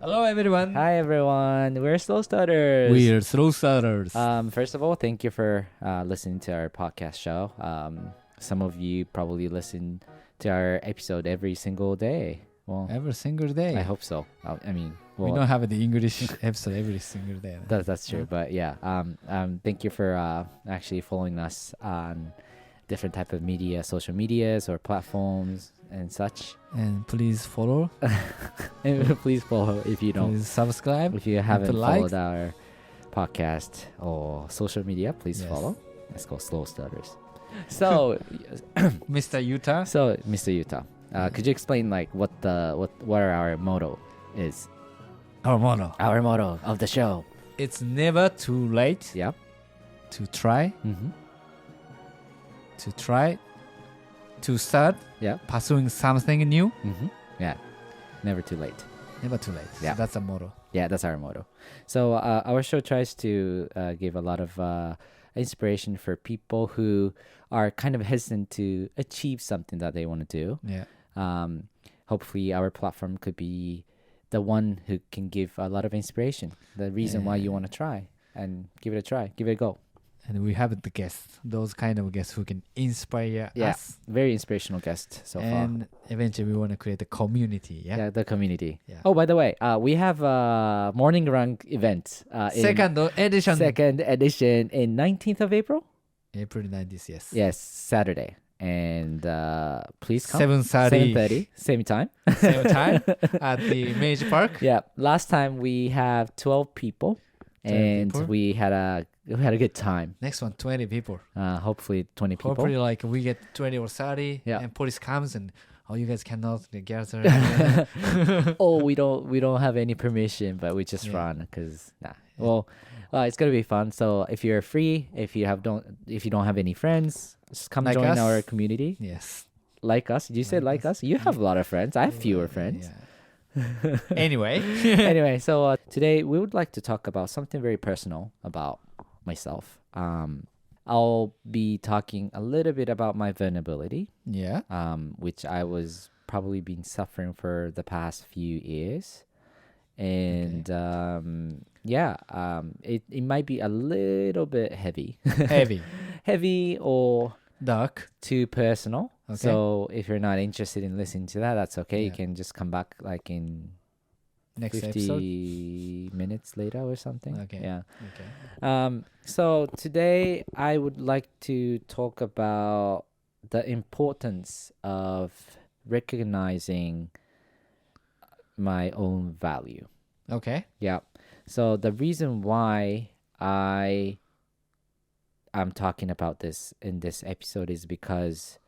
Hello everyone. Hi everyone, we're Slow Starters. We're Slow Starters. First of all, thank you for listening to our podcast show. Some of you probably listen to our episode every single day. Well, every single day. I hope so. We don't have the English episode every single day. That's true, but yeah. Thank you for actually following us on different type of media, social medias or platforms and such. And please follow. And please follow if you don't. Please subscribe. If you haven't followed our podcast or social media, please follow. Let's go Slow Starters. So, Mr. Yuta. So, Mr. Yuta, could you explain like what our motto is? Our motto. Our motto of the show. It's never too late. Yep. To try. Mm-hmm. To try. To start. Yeah. Pursuing something new. Mm-hmm. Yeah. Never too late. Never too late. Yeah. So that's a motto. Yeah, that's our motto. So our show tries to give a lot of inspiration for people who are kind of hesitant to achieve something that they want to do. Yeah. Hopefully our platform could be the one who can give a lot of inspiration, the reason why you want to try and give it a try, give it a go. And we have the guests, those kind of guests who can inspire us. Very inspirational guest so far. And eventually we want to create a community. Yeah, the community. Yeah. Oh, by the way, we have a morning run event. Second edition in 19th of April? April 19th, yes. Yes, Saturday. And please come. 7:30. Same time. Same time at the Meiji Park. Yeah. Last time we have 12 people. And we had a good time. Next one, 20 people. Hopefully 20 people. Hopefully like we get 20 or 30 yeah. and police comes and you guys cannot gather. We don't have any permission, but we just run because Well, it's gonna be fun. So if you're free, if you don't have any friends, just come join our community. Yes. Like us. Did you say like us? You have a lot of friends. I have fewer friends. Yeah. Anyway, so today we would like to talk about something very personal about myself. I'll be talking a little bit about my vulnerability. Yeah. Which I was probably been suffering for the past few years. And it might be a little bit heavy. Heavy or dark. Too personal. Okay. So if you're not interested in listening to that, that's okay. You can just come back like in next 50 episode? minutes later or something. Okay. Yeah. Okay. So today I would like to talk about the importance of recognizing my own value. Okay. Yeah. So the reason why I'm talking about this in this episode is because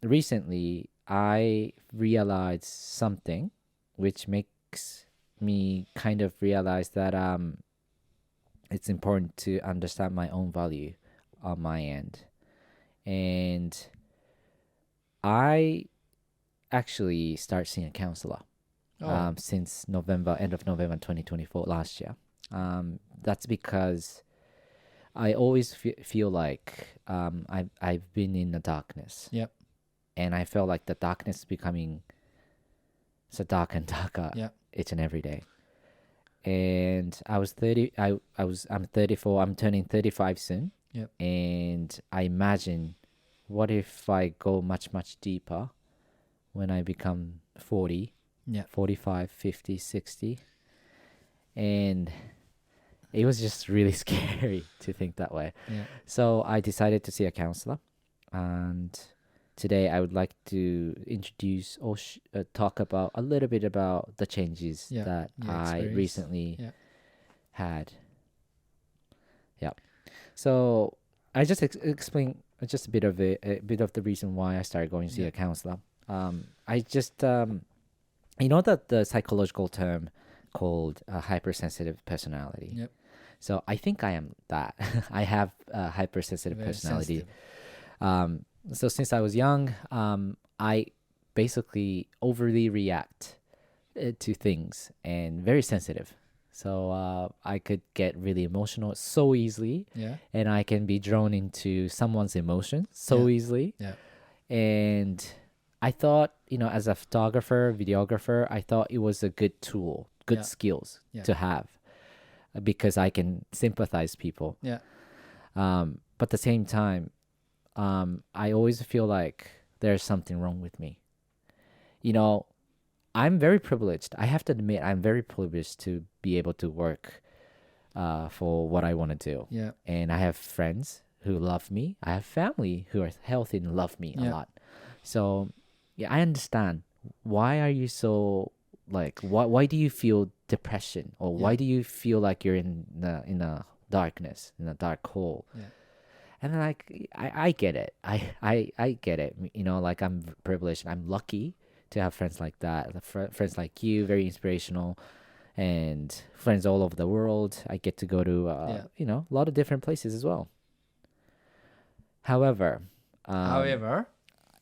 recently I realized something which makes me kind of realize that it's important to understand my own value on my end. And I actually start seeing a counselor since end of November 2024 last year. That's because I always feel like I've been in the darkness. Yep. And I felt like the darkness is becoming so dark and darker each and every day. And I was 30. I'm 34. I'm turning 35 soon. Yep. And I imagine, what if I go much, much deeper when I become 40, 45, 50, 60? And it was just really scary to think that way. Yeah. So I decided to see a counselor. And today I would like to introduce or talk about a little bit about the changes that I recently had. Yeah. So I just explain just a bit of the reason why I started going to see a counselor. I just that the psychological term called hypersensitive personality. Yep. So I think I am that. I have a hypersensitive personality. So since I was young, I basically overly react to things and very sensitive. So I could get really emotional so easily, and I can be drawn into someone's emotion so easily. And I thought, as a photographer, videographer, I thought it was a good tool, good skills to have, because I can sympathize people. Yeah. But at the same time, I always feel like there's something wrong with me. I'm very privileged. I have to admit, I'm very privileged to be able to work for what I want to do. Yeah. And I have friends who love me. I have family who are healthy and love me a lot. So, yeah, I understand. Why are you so, like, why do you feel depression? Or why do you feel like you're in a darkness, in a dark hole? Yeah. And then, like, I get it. I get it. Like, I'm privileged. I'm lucky to have friends like that. Friends like you, very inspirational. And friends all over the world. I get to go to, a lot of different places as well. However,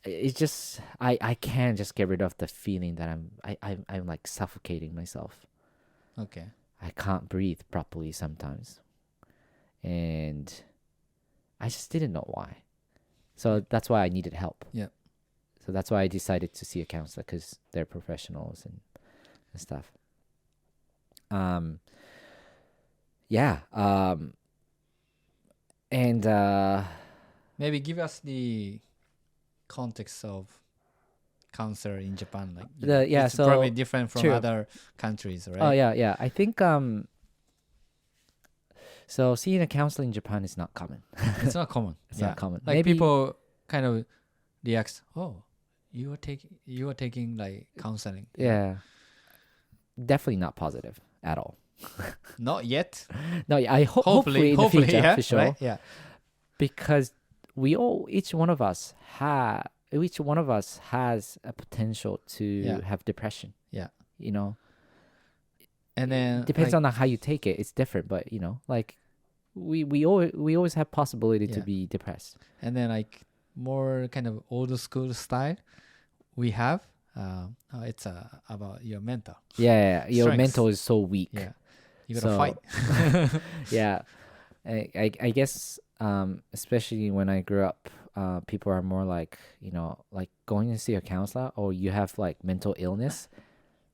it's just I can't just get rid of the feeling that I'm like suffocating myself. Okay. I can't breathe properly sometimes, and I just didn't know why. So that's why I needed help. Yeah. So that's why I decided to see a counselor, because they're professionals and stuff. And maybe give us the context of cancer in Japan. Like, it's so probably different from true. other countries, right? Oh yeah. I think so seeing a counselor in Japan is not common. It's not common. It's not common. Like, Maybe people kind of react, oh, you are taking like counseling. Yeah. Definitely not positive at all. Not yet. No, I hopefully in the future, for sure. Right? Yeah. Because each one of us has a potential to have depression. Yeah. And then depends on how you take it. It's different, but like we always have possibility to be depressed. And then, like, more kind of old school style we have, it's about your mental. Yeah, your Strengths. mental is so weak. Yeah, you gotta fight. Yeah, I guess especially when I grew up, people are more like, like going to see a counselor, or you have like mental illness.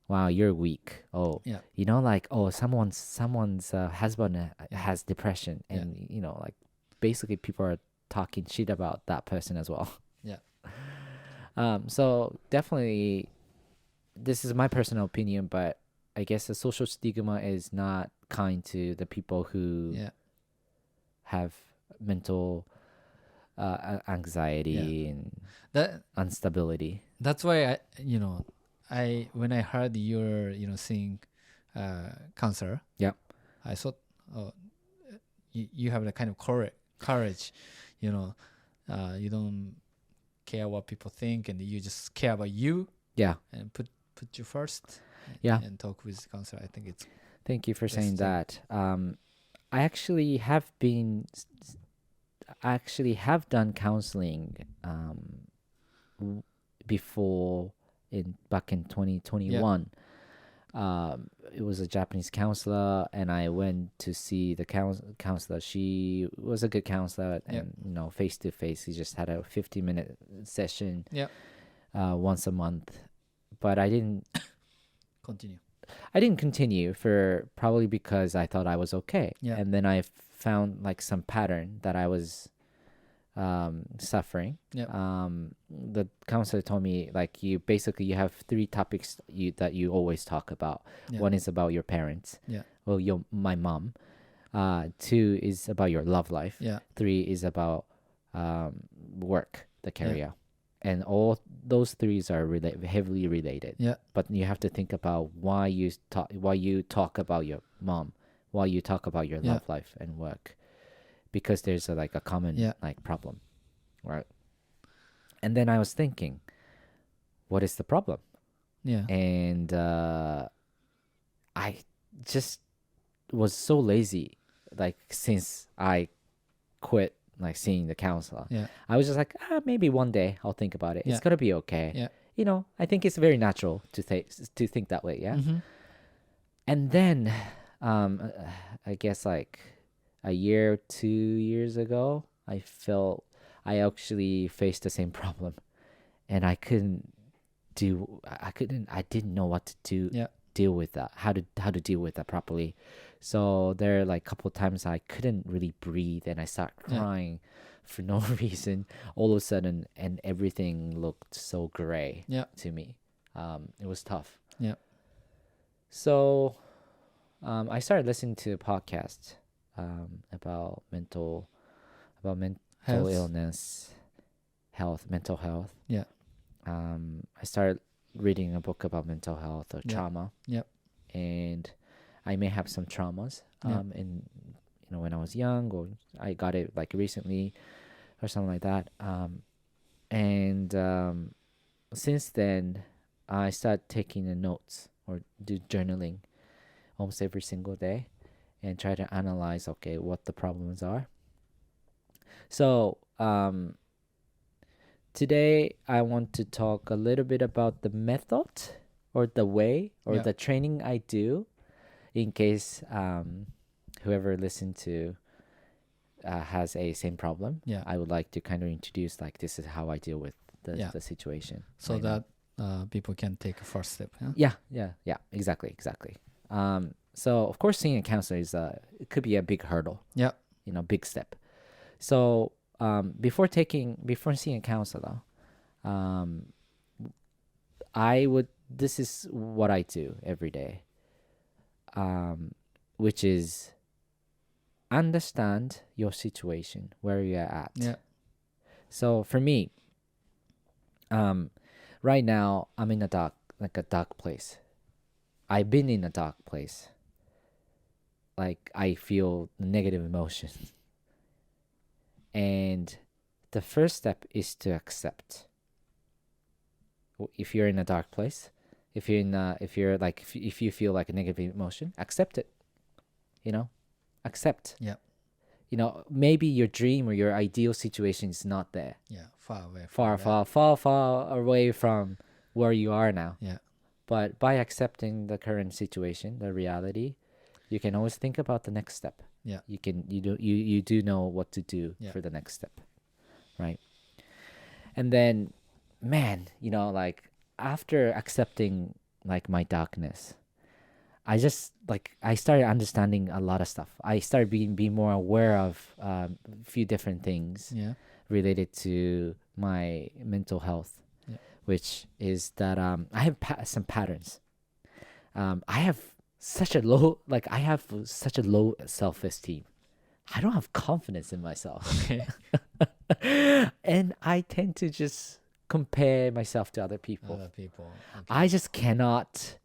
Wow, you're weak. Oh, yeah. Like, oh, someone's husband has depression, and like basically people are talking shit about that person as well. Yeah. So definitely, this is my personal opinion, but I guess the social stigma is not kind to the people who have mental anxiety and instability. That's why when I heard you're seeing cancer, I thought, oh, you have the kind of courage, you don't care what people think, and you just care about you. Yeah. And put you first. Yeah. And talk with counselor. I think it's. Thank you for saying that. I actually have done counseling before back in 2021. It was a Japanese counselor, and I went to see the counselor. She was a good counselor, and face to face. We just had a 50-minute session once a month, but I didn't continue. I didn't continue for probably because I thought I was okay, and then I found like some pattern that I was suffering. The counselor told me, like, you have 3 topics that you always talk about. One is about your parents. Well, my mom. 2 is about your love life. 3 is about work, the career. And all those 3 are heavily related. But you have to think about why you talk about your mom, why you talk about your love life and work. Because there's a common like problem, right? And then I was thinking, what is the problem? And I just was so lazy, like, since I quit like seeing the counselor. I was just like, maybe one day I'll think about it. It's gonna be okay. I think it's very natural to think that way. And then I guess like a year, 2 years ago, I actually faced the same problem, and I couldn't didn't know what to do, deal with that, how to deal with that properly. So there are like a couple of times I couldn't really breathe and I start crying for no reason all of a sudden, and everything looked so gray to me. It was tough. So I started listening to a podcast about mental illness, mental health. I started reading a book about mental health or trauma. And I may have some traumas in when I was young, or I got it like recently or something like that. And since then I started taking the notes or do journaling almost every single day and try to analyze what the problems are. So today I want to talk a little bit about the method or the way or the training I do, in case whoever listened to has a same problem. I would like to kind of introduce like this is how I deal with the situation. So right that people can take a first step. Exactly. So of course seeing a counselor is it could be a big hurdle. Big step. So before seeing a counselor, this is what I do every day, which is understand your situation, where you're at. So for me, right now I'm in a dark place. I've been in a dark place. Like I feel negative emotions. And the first step is to accept. If you're in a dark place, if you feel like a negative emotion, accept it. Accept. Maybe your dream or your ideal situation is not there. Far away. Far away from where you are now. But by accepting the current situation, the reality, you can always think about the next step. You do know what to do for the next step, right? And then, man, like after accepting like my darkness, I started understanding a lot of stuff. I started being more aware of a few different things related to my mental health, which is that I have some patterns. I have such a low self-esteem. I don't have confidence in myself. And I tend to just compare myself to other people. I just cannot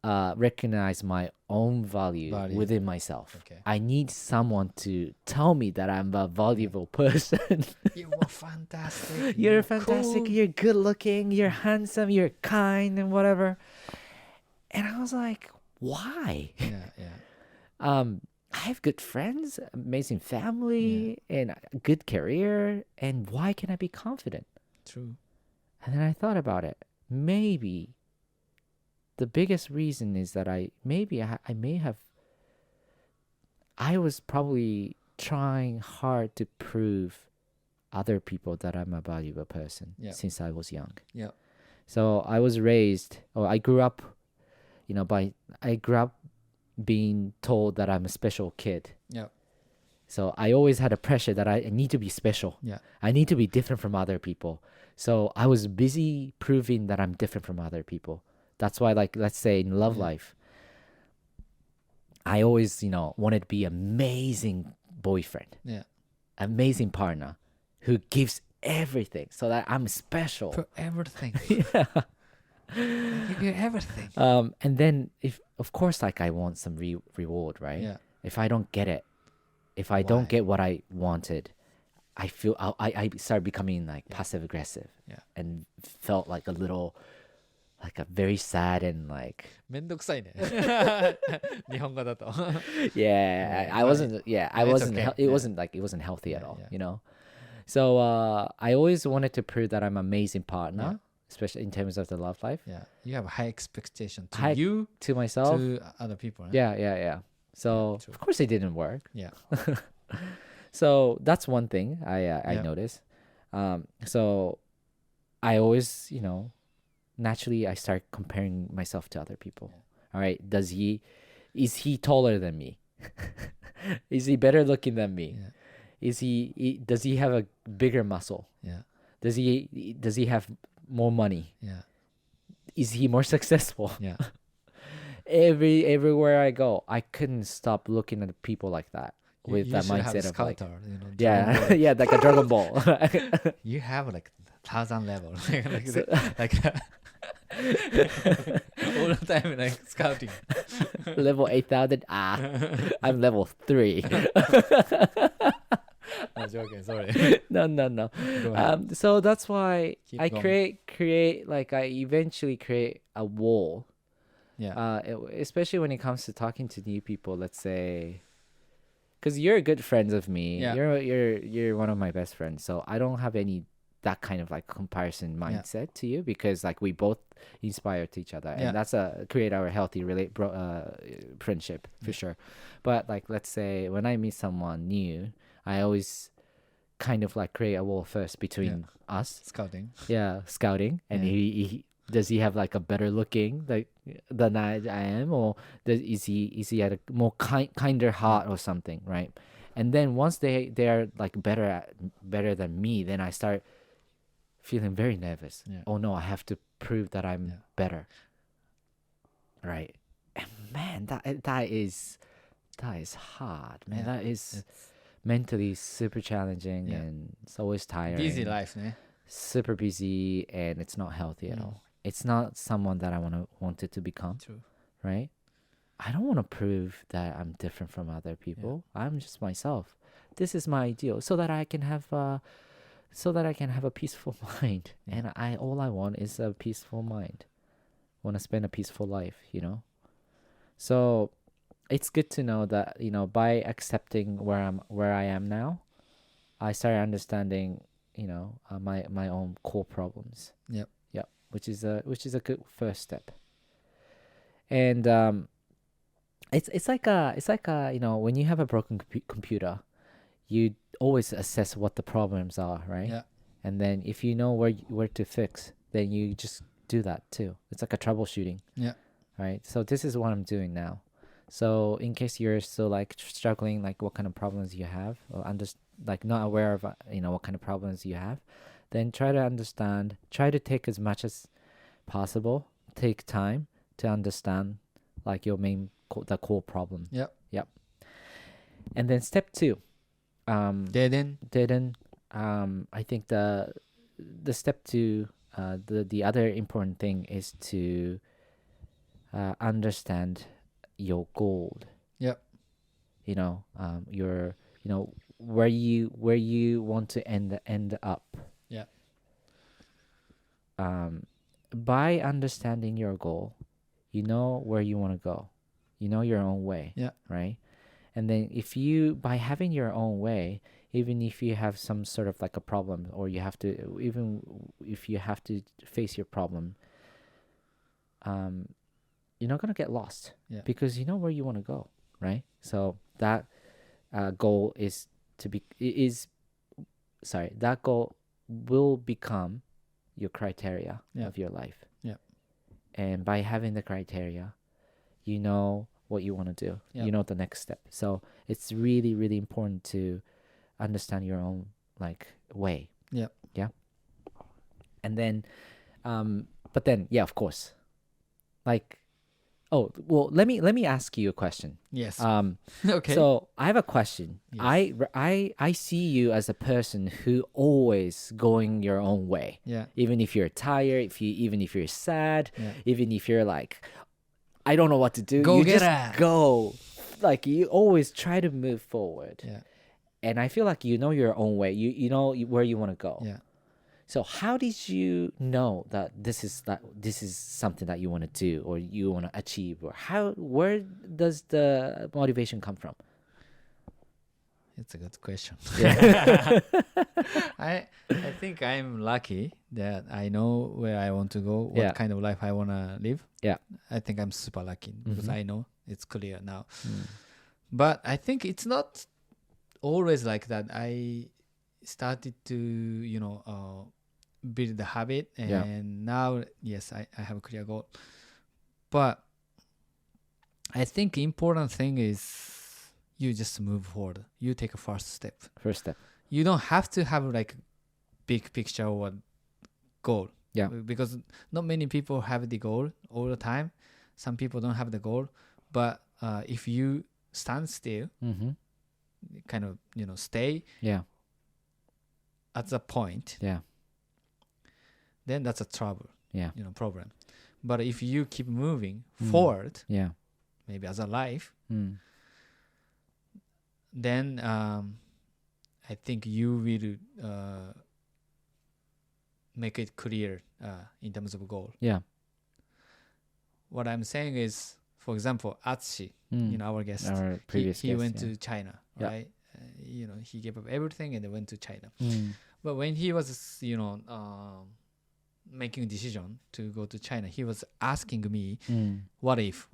recognize my own value within myself. I need someone to tell me that I'm a valuable person. You are fantastic. You're fantastic. Cool. You're good looking. You're handsome. You're kind and whatever. And I was like, why? I have good friends, amazing family, and a good career. And why can I be confident? True. And then I thought about it. Maybe the biggest reason is that I was probably trying hard to prove other people that I'm a valuable person since I was young. So I was raised, or I grew up, being told that I'm a special kid. So I always had a pressure that I need to be special. I need to be different from other people. So I was busy proving that I'm different from other people. That's why, like, let's say in love life, I always, wanted to be amazing boyfriend, amazing partner who gives everything so that I'm special. For everything. I give you everything. And then of course, like I want some reward, right? If I don't get it, if I don't get what I wanted, I feel I started becoming like passive aggressive, and felt like a very sad and like めんどくさいね。日本語だと。I wasn't it wasn't healthy at all, So I always wanted to prove that I'm an amazing partner, especially in terms of the love life. You have a high expectation to to myself, to other people. Right? So of course it didn't work. So that's one thing I noticed. So I always, naturally I start comparing myself to other people. All right, is he taller than me? Is he better looking than me? Does he have a bigger muscle? Does he have more money? Is he more successful? Everywhere I go, I couldn't stop looking at people like that with that mindset of like, yeah, like a Dragon Ball. You have like 1,000 levels, all the time, like scouting. Level 8,000. I'm level 3. I'm joking. Sorry. No. So that's why I create like I eventually create a wall. Especially when it comes to talking to new people. Let's say, because you're good friends of me. You're one of my best friends. So I don't have any that kind of like comparison mindset to you, because like we both inspire to each other, and that's create our healthy friendship for sure. But like, let's say when I meet someone new, I always kind of like create a wall first between us. Scouting. And he does he have like a better looking like than I am, or is he at a more kinder heart or something, right? And then once they are like better than me, then I start feeling very nervous. Oh no, I have to prove that I'm better, right? And man, that is hard, man. That is mentally super challenging, and it's always tiring. Busy life, né? Super busy, and it's not healthy at all. It's not someone that I wanted to become. True. Right? I don't want to prove that I'm different from other people. I'm just myself. This is my ideal, so that I can have a peaceful mind. And all I want is a peaceful mind. Want to spend a peaceful life, So it's good to know that, by accepting where I am now, I started understanding, my own core problems. Yep. Which is a good first step. And it's like when you have a broken computer, you always assess what the problems are, right? Yeah. And then if you know where to fix, then you just do that too. It's like a troubleshooting. Yeah. Right. So this is what I'm doing now. So in case you're still like struggling, like what kind of problems you have, or like not aware of what kind of problems you have, then try to understand. Try to take as much as possible. Take time to understand like your the core problem. Yep. And then step 2. Dead end. I think the step 2, the other important thing is to understand your goal. Yep. Your where you want to end up. Yeah. By understanding your goal, you know where you want to go. You know your own way. Yeah. Right? And then by having your own way, even if you have some sort of like a problem, or even if you have to face your problem, you're not going to get lost, because you know where you want to go, right? So that goal that goal will become your criteria of your life. Yeah. And by having the criteria, you know what you want to do. You know the next step. So it's really, really important to understand your own like way. Yeah. And then but then of course, like, let me ask you a question. Yes. Okay. So I have a question. Yes. I see you as a person who always going your own way. Yeah. Even if you're tired, even if you're sad, even if you're like, I don't know what to do. You just go. Like, you always try to move forward. Yeah. And I feel like you know your own way. You know where you want to go. Yeah. So how did you know that this is something that you want to do, or you want to achieve, or where does the motivation come from? It's a good question. Yeah. I think I'm lucky that I know where I want to go, what kind of life I want to live. Yeah. I think I'm super lucky because I know it's clear now. But I think it's not always like that. I started to, build the habit, and now, yes, I have a clear goal. But I think important thing is you just move forward. You take a first step. You don't have to have like big picture or goal. Yeah. Because not many people have the goal all the time. Some people don't have the goal. But if you stand still, kind of, stay at the point, then that's a trouble, problem. But if you keep moving forward, maybe as a life, then I think you will make it clear in terms of goal. What I'm saying is, for example, Atsushi, our guest, he went to China, right? He gave up everything and went to China. But when he was, making a decision to go to China, he was asking me, what if?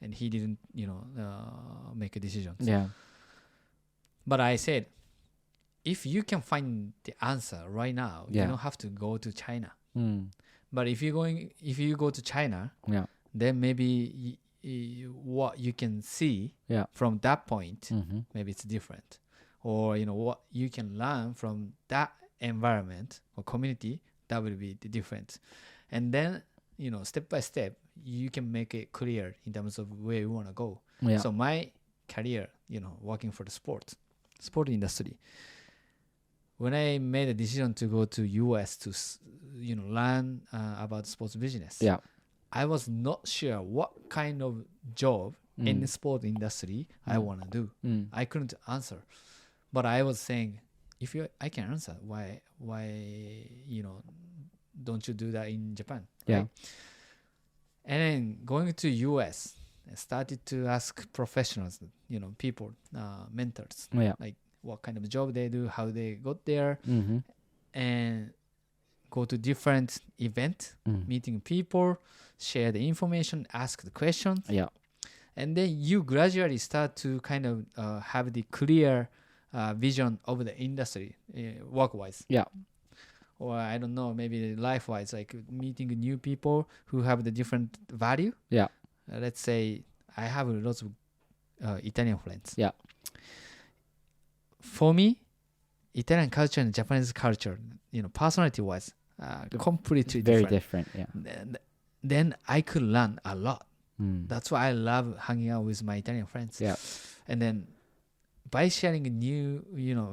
And he didn't, make a decision. But I said, if you can find the answer right now, you don't have to go to China. But if you go to China, then maybe what you can see from that point, maybe it's different. Or, what you can learn from that environment or community, that will be the difference. And then, step by step, you can make it clear in terms of where you want to go. So my career, working for the sport industry, when I made a decision to go to US to, learn about sports business, I was not sure what kind of job in the sport industry I want to do. I couldn't answer. But I was saying, I can answer, why, don't you do that in Japan? Right? And then going to US, I started to ask professionals, people, mentors, like what kind of job they do, how they got there, and go to different events, meeting people, share the information, ask the questions. And then you gradually start to kind of have the clear vision of the industry, work-wise. Or I don't know, maybe life-wise, like meeting new people who have the different value. Let's say I have lots of Italian friends. For me, Italian culture and Japanese culture, personality-wise, completely very different. Then I could learn a lot. That's why I love hanging out with my Italian friends. And then by sharing a new,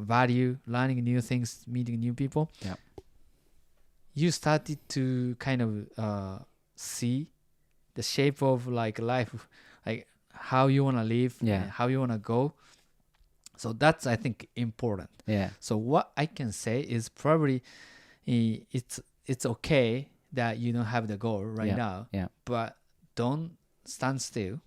value, learning new things, meeting new people, you started to kind of see the shape of like life, like how you want to live, and how you want to go. So that's, I think, important. So what I can say is probably it's okay that you don't have the goal right now, but don't stand still.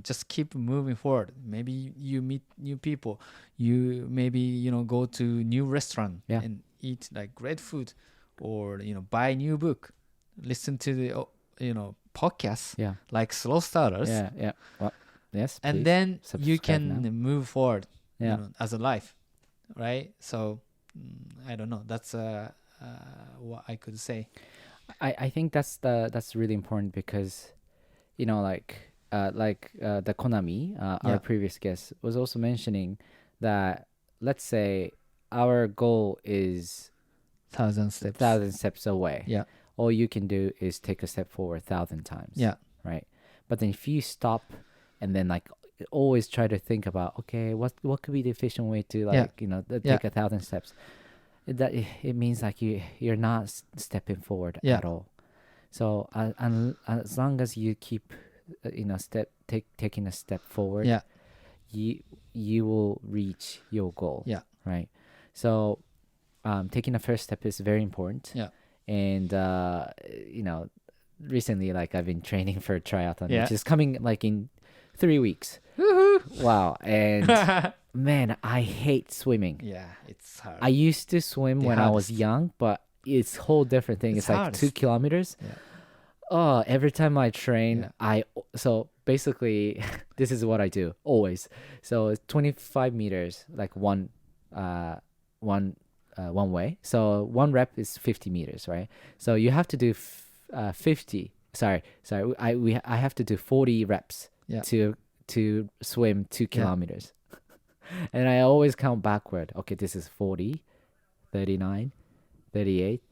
Just keep moving forward. Maybe you meet new people. You maybe, go to new restaurant and eat like great food, or, buy a new book, listen to the, podcasts like Slow Starters. Well, yes. And then you can now. move forward, as a life, right? So I don't know. That's what I could say. I think that's really important because, like the Konami, our previous guest, was also mentioning that, let's say our goal is 1,000 steps away. All you can do is take a step forward 1,000 times. Right. But then if you stop and then like always try to think about, okay, what could be the efficient way to like, take 1,000 steps, that it means like you're not stepping forward at all. So as long as you keep taking a step forward, you will reach your goal. Right. So taking the first step is very important. And recently, like, I've been training for a triathlon, which is coming like in 3 weeks. Wow. And man, I hate swimming. It's hard. I used to swim when I was young, but it's a whole different thing. It's like 2 kilometers. Oh, every time I train, so basically this is what I do always. So it's 25 meters, like one one way. So 1 rep is 50 meters, right? So you have to do 50. Sorry. I have to do 40 reps to swim 2 kilometers. And I always count backward. Okay, this is 40, 39, 38,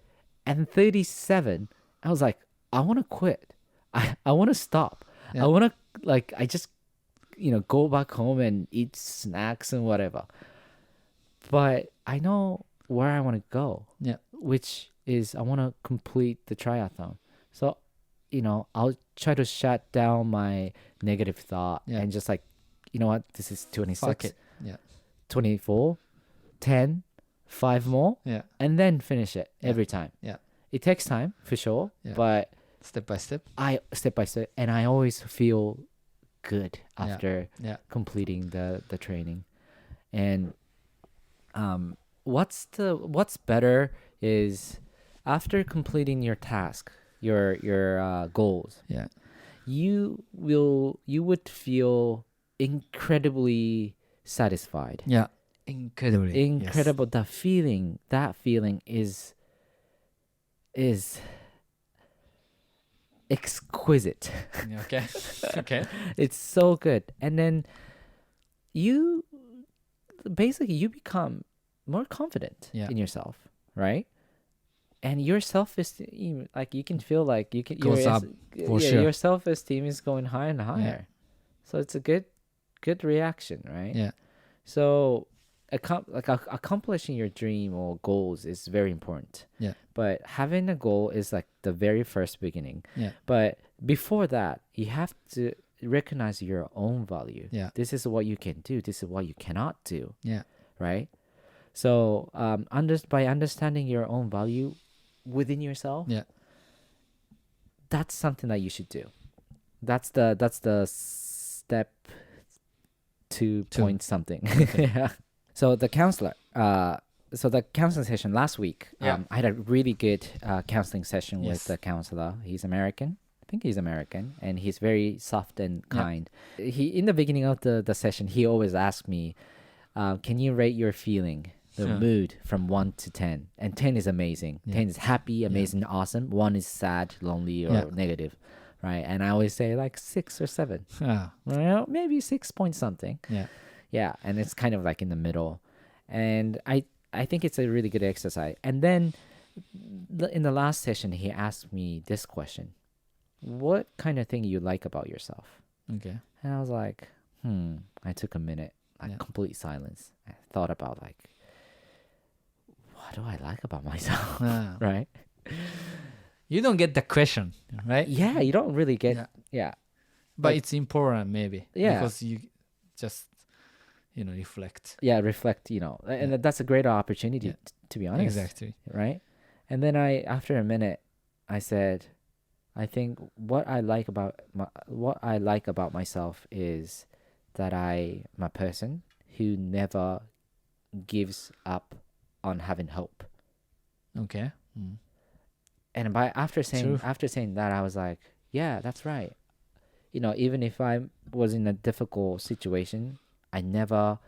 and 37. I was like, I want to quit. I want to stop. I want to, I just, go back home and eat snacks and whatever. But I know where I want to go, which is I want to complete the triathlon. So, I'll try to shut down my negative thought and just you know what, this is 26, 24, 10, 5 more, and then finish it every time. It takes time for sure, but step by step, and I always feel good after completing the training. And what's better is after completing your task, your goals, you would feel incredibly satisfied. Incredible. That feeling is exquisite. Okay. It's so good. And then you become more confident in yourself, right? And your self-esteem, you can feel goes up for sure. Your self-esteem is going higher and higher. So it's a good reaction, right? So accomplishing your dream or goals is very important. But having a goal is the very first beginning. But before that, you have to recognize your own value. This is what you can do. This is what you cannot do. Right? So by understanding your own value within yourself, that's something that you should do. That's the step 2 point something. So the counselor, the counseling session last week, I had a really good counseling session with the counselor. He's American. I think he's American, and he's very soft and kind. He, in the beginning of the session, he always asked me, can you rate your feeling, the mood from 1 to 10? And 10 is amazing. 10 is happy, amazing, awesome. 1 is sad, lonely, or negative, right? And I always say 6 or 7. Maybe 6 point something. Yeah, and it's kind of in the middle. And I think it's a really good exercise. And then in the last session, he asked me this question: what kind of thing you like about yourself? Okay. And I was like, I took a minute, complete silence. I thought about what do I like about myself? Right? You don't get the question, right? Yeah, you don't really get, But it's important maybe. Because you just, reflect. Reflect, and that's a great opportunity, to be honest. Exactly. Right? And then after a minute, I said, I think what I like about myself is that I'm a person who never gives up on having hope. Okay. And after saying that, I was like, yeah, that's right. Even if I was in a difficult situation, I never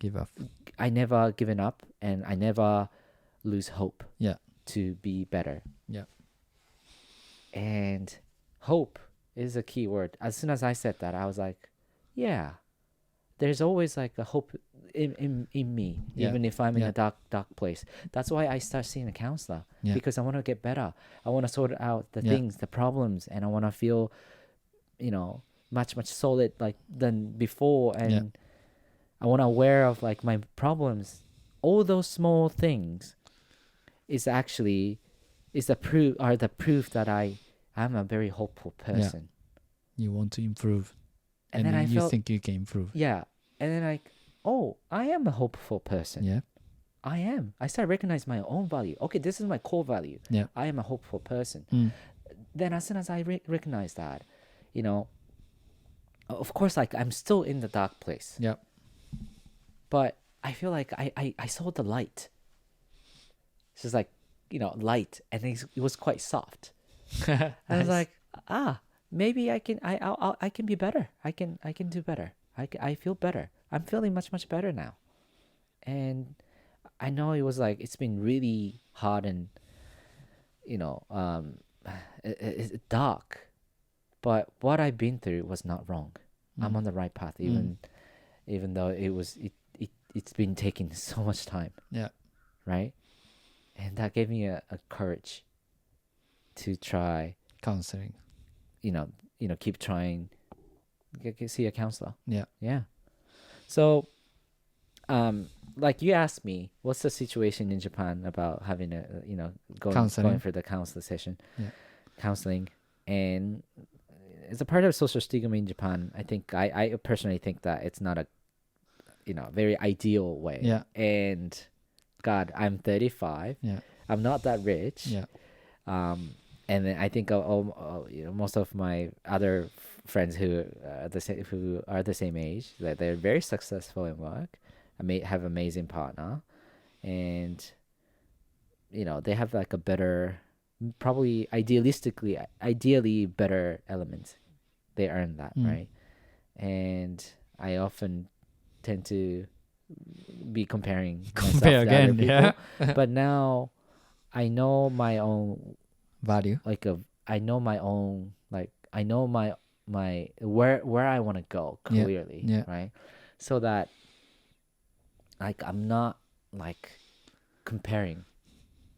give up. I never given up, and I never lose hope. To be better. And hope is a key word. As soon as I said that, I was like, yeah, there's always a hope in me, even if I'm in a dark place. That's why I start seeing a counselor, because I want to get better. I want to sort out the things, the problems, and I want to feel, much solid than before. And I want to aware of my problems. All those small things is the proof that I'm a very hopeful person. You want to improve, and then you think you can improve. And then I am a hopeful person. I am. I start recognizing my own value. Okay, this is my core value. I am a hopeful person. Then as soon as I recognize that, of course, I'm still in the dark place. But I feel I saw the light. It's just light, and it was quite soft. Nice. I was like, maybe I can be better. I can do better. I feel better. I'm feeling much better now. And I know it was like, it's been really hard and, it's dark, but what I've been through was not wrong. I'm on the right path, even though it's been taking so much time. Yeah. Right. And that gave me a courage to try counseling. Keep trying. See a counselor. Yeah. Yeah. So, like you asked me, what's the situation in Japan about having going for the counselor session, counseling, and as a part of social stigma in Japan, I think I personally think that it's not a very ideal way. Yeah. And God, I'm 35. Yeah. I'm not that rich. Yeah. And then I think most of my other friends who are the same age, that they're very successful in work, have amazing partner, and they have like a better, probably ideally better element. They earn that, right? And I often tend to be comparing myself to other people. Yeah. But now I know my own value. I know my own, I know my where I want to go clearly, right? So that I'm not comparing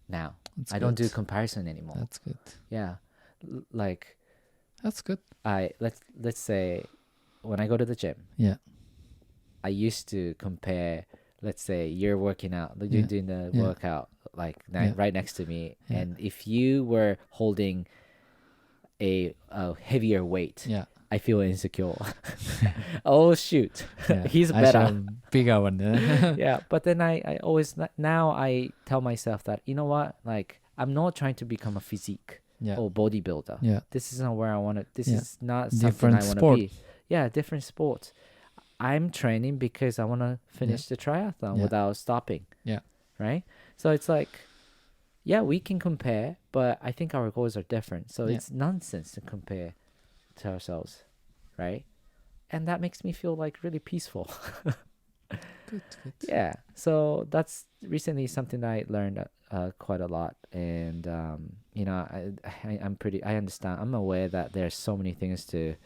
now. I don't do comparison anymore. That's good. Yeah. That's good. Let's say when I go to the gym. Yeah. I used to compare, let's say you're working out, you're doing the workout right next to me, and if you were holding a heavier weight, I feel insecure. Oh shoot, he's better, bigger one. Yeah, but then I always now I tell myself that what, I'm not trying to become a physique or bodybuilder. Yeah, this is not where I want to. This is not something I want to be. Yeah, different sports. I'm training because I want to finish the triathlon without stopping. Yeah. Right? So it's we can compare, but I think our goals are different. So it's nonsense to compare to ourselves. Right? And that makes me feel really peaceful. Good. Yeah. So that's recently something I learned quite a lot. And, I understand. I'm aware that there's so many things to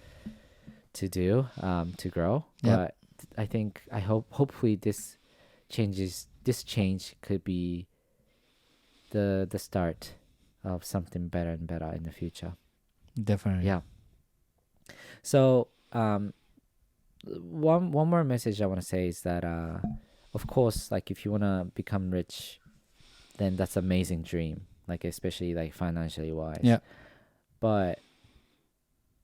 do to grow, but I hopefully this change could be the start of something better and better in the future. Definitely. Yeah. So one more message I want to say is that of course, if you want to become rich, then that's an amazing dream, especially financially wise. Yeah. But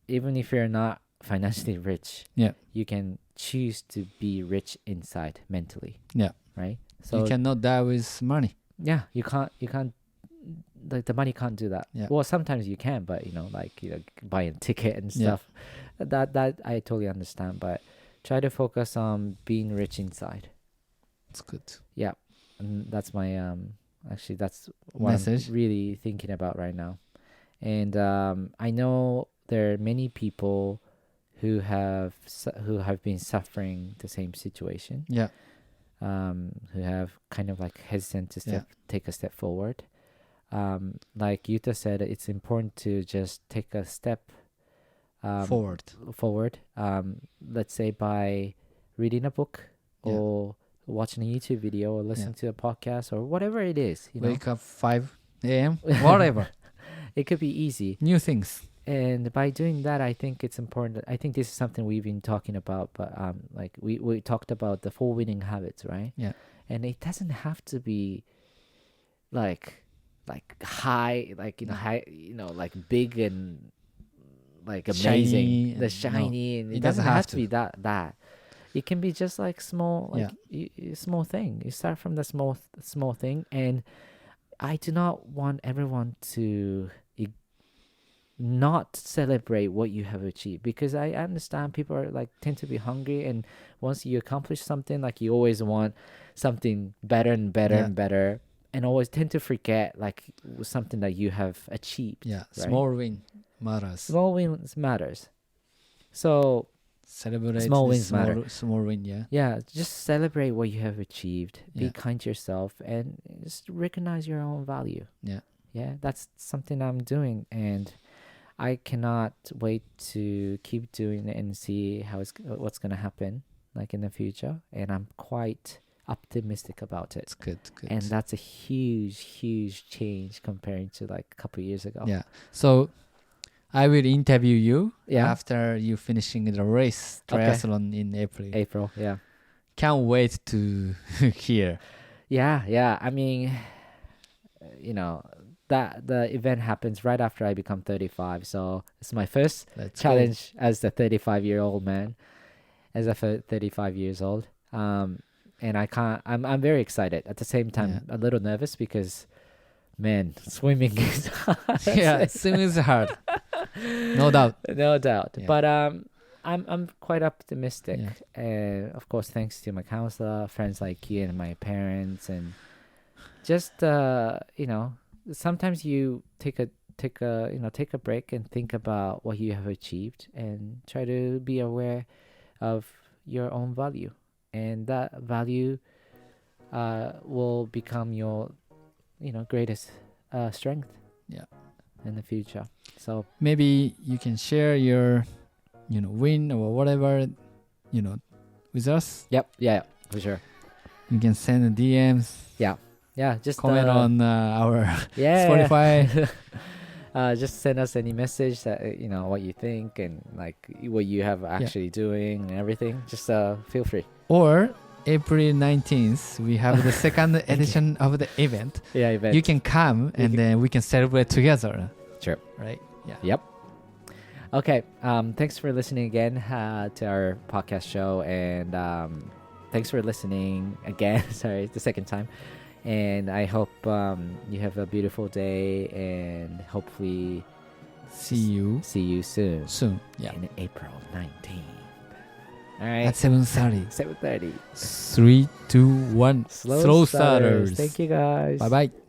even if you're not financially rich, you can choose to be rich inside mentally. Yeah. Right? So you cannot die with money. Yeah, you can't the money can't do that. Yeah. Well, sometimes you can, but buying a ticket and stuff. That I totally understand, but try to focus on being rich inside. It's good. Yeah. And that's my actually that's what message I'm really thinking about right now. And I know there are many people who have been suffering the same situation. Yeah. Who have kind of hesitant to take a step forward. Like Yuta said, it's important to just take a step forward. Let's say by reading a book or watching a YouTube video or listening to a podcast or whatever it is. Wake up 5 a.m. whatever. It could be easy. New things. And by doing that, I think it's important. I think this is something we've been talking about, but we talked about the 4 winning habits, right? Yeah. And it doesn't have to be high, high, big and amazing, shiny, the shiny. No, it doesn't have to be that. It can be just small, small thing. You start from the small thing, and I do not want everyone to not celebrate what you have achieved, because I understand people are tend to be hungry, and once you accomplish something, you always want something better and better and better, and always tend to forget something that you have achieved. Yeah, right? Small win matters. Small wins matters. So Celebrate small wins matter. Small win, yeah. Yeah, just celebrate what you have achieved. Be kind to yourself and just recognize your own value. Yeah. Yeah, that's something I'm doing, and I cannot wait to keep doing it and see what's gonna happen like in the future. And I'm quite optimistic about it. It's good. And that's a huge change comparing to like a couple of years ago. Yeah. So I will interview you after you finishing the race triathlon in April. Yeah. Can't wait to hear. Yeah. I mean, that the event happens right after I become 35. So it's my first challenge as the 35-year-old man, as a 35 years old. And I'm very excited. At the same time, a little nervous because, man, swimming is hard. Yeah, swimming is hard. No doubt. Yeah. But I'm quite optimistic. And of course, thanks to my counselor, friends like you, and my parents, and just sometimes you take a break and think about what you have achieved and try to be aware of your own value, and that value will become your greatest strength in the future. So maybe you can share your win or whatever with us. Yeah, for sure. You can send DMs. Yeah, just comment on our Spotify. Just send us any message that what you think and like what you have actually doing and everything. Just feel free. Or April 19th, we have the second edition of the event. Event. You can come and then we can celebrate together. Sure. Right? Yeah. Yep. Okay. Thanks for listening again to our podcast show, and thanks for listening again. Sorry, the second time. And I hope you have a beautiful day, and hopefully see you soon. Yeah. In April 19th. All right. At 7:30. 7:30. 3, 2, 1. Slow starters. Thank you, guys. Bye-bye.